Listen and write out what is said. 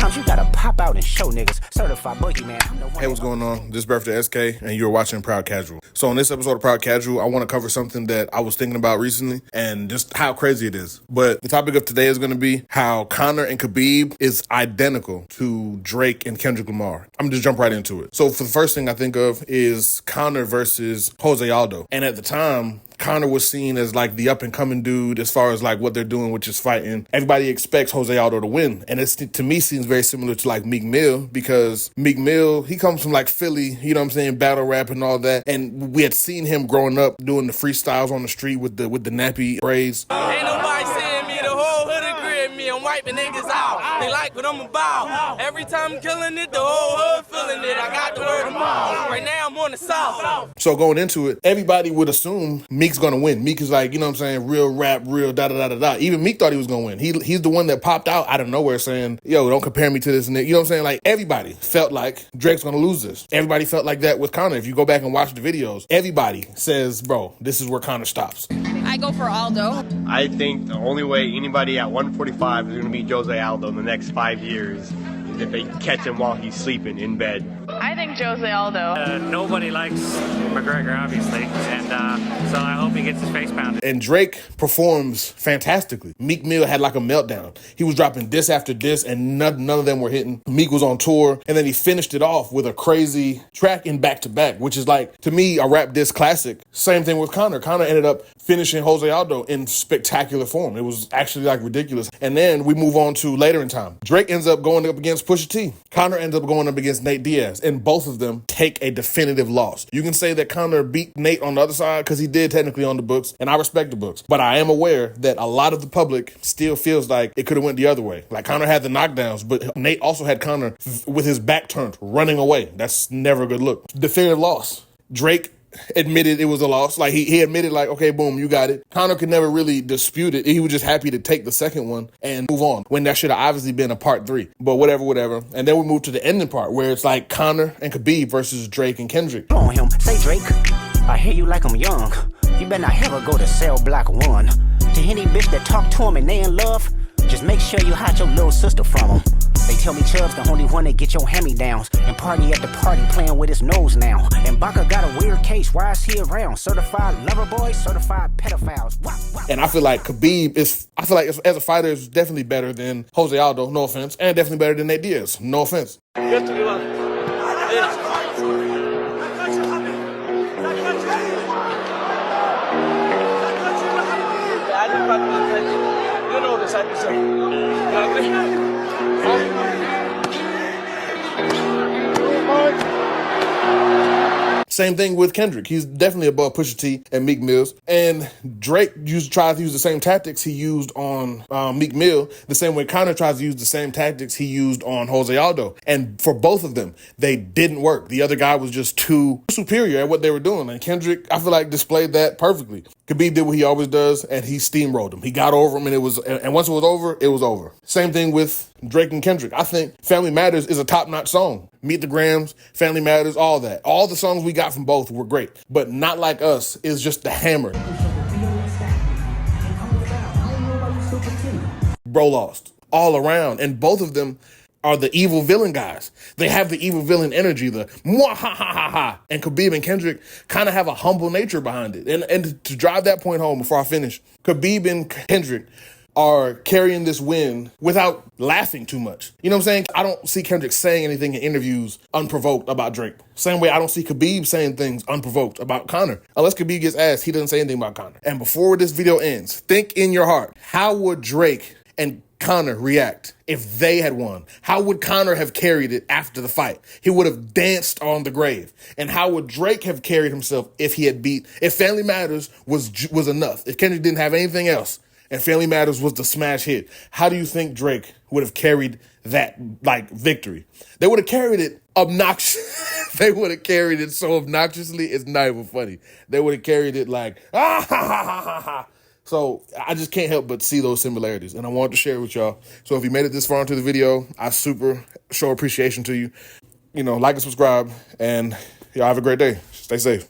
Sometimes you gotta pop out and show niggas. Certified boogeyman. Hey, what's going on? This is birthdaysk, and you're watching Proud Casual. So on this episode of Proud Casual, I want to cover something that I was thinking about recently and just how crazy it is. But the topic of today is going to be how Conor and Khabib is identical to Drake and Kendrick Lamar. I'm gonna just jump right into it. So for the first thing I think of is Conor versus Jose Aldo. And at the time, Conor was seen as like the up-and-coming dude as far as like what they're doing, which is fighting. Everybody expects Jose Aldo to win. And it's, to me, seems very similar to like Meek Mill, because Meek Mill, he comes from like Philly, you know what I'm saying, battle rap and all that. And we had seen him growing up doing the freestyles on the street with the nappy braids. Ain't nobody seeing me, the whole hood agree with me. I'm wiping niggas out. They like what I'm about. Every time I'm killing it, the whole hood feeling it. I got the word of mouth. Right now I'm on the south. So going into it, everybody would assume Meek's gonna win. Meek is like, you know what I'm saying, real rap, real da-da-da-da-da. Even Meek thought he was gonna win. He's the one that popped out of nowhere saying, yo, don't compare me to this and that. You know what I'm saying? Like, everybody felt like Drake's gonna lose this. Everybody felt like that with Conor. If you go back and watch the videos, everybody says, bro, this is where Conor stops. I go for Aldo. I think the only way anybody at 145 is going to beat Jose Aldo in the next 5 years is if they catch him while he's sleeping in bed. I think Jose Aldo. Nobody likes McGregor, obviously, and so I hope he gets his face pounded. And Drake performs fantastically. Meek Mill had like a meltdown. He was dropping diss after diss, and none of them were hitting. Meek was on tour, and then he finished it off with a crazy track in back-to-back, which is like, to me, a rap diss classic. Same thing with Conor. Conor ended up finishing Jose Aldo in spectacular form. It was actually like ridiculous. And then we move on to later in time. Drake ends up going up against Pusha T. Conor ends up going up against Nate Diaz. And both of them take a definitive loss. You can say that Conor beat Nate on the other side because he did technically on the books, and I respect the books. But I am aware that a lot of the public still feels like it could have went the other way. Like, Conor had the knockdowns, but Nate also had Conor with his back turned, running away. That's never a good look. Definitive loss. Drake admitted it was a loss. Like, he admitted, like, okay, boom, you got it. Conor could never really dispute it. He was just happy to take the second one and move on, when that should have obviously been a part 3. But whatever. And then we move to the ending part, where it's like Conor and Khabib versus Drake and Kendrick. On him, say Drake, I hear you like I'm young. You better not ever go to cell block 1. To any bitch that talk to him and they in love, just make sure you hide your little sister from him. They tell me Chubb's the only one that get your hand-me-downs, and party at the party playing with his nose now. And Baca got a weird case, why is he around? Certified lover boys, certified pedophiles. Wow. And I feel like Khabib is, as a fighter, is definitely better than Jose Aldo, no offense, and definitely better than Nate Diaz, no offense. Same thing with Kendrick. He's definitely above Pusha T and Meek Mills. And Drake tries to use the same tactics he used on Meek Mill, the same way Conor tries to use the same tactics he used on Jose Aldo. And for both of them, they didn't work. The other guy was just too superior at what they were doing. And Kendrick, I feel like, displayed that perfectly. Khabib did what he always does, and he steamrolled him. He got over him, and once it was over, it was over. Same thing with Drake and Kendrick. I think Family Matters is a top-notch song. Meet the Grams, Family Matters, all that. All the songs we got from both were great. But Not Like Us is just the hammer. Bro lost all around. And both of them are the evil villain guys. They have the evil villain energy, the mwah ha ha ha ha. And Khabib and Kendrick kind of have a humble nature behind it. And to drive that point home before I finish, Khabib and Kendrick are carrying this win without laughing too much. You know what I'm saying? I don't see Kendrick saying anything in interviews unprovoked about Drake. Same way I don't see Khabib saying things unprovoked about Conor. Unless Khabib gets asked, he doesn't say anything about Conor. And before this video ends, think in your heart, how would Drake and Conor react if they had won? How would Conor have carried it after the fight? He would have danced on the grave. And how would Drake have carried himself if Family Matters was enough? If Kendrick didn't have anything else and Family Matters was the smash hit, how do you think Drake would have carried that, like, victory? They would have carried it obnoxious. They would have carried it so obnoxiously, it's not even funny. They would have carried it like, ah, ha, ha, ha, ha, ha. So I just can't help but see those similarities, and I wanted to share it with y'all. So if you made it this far into the video, I super show appreciation to you. You know, like and subscribe, and y'all have a great day. Stay safe.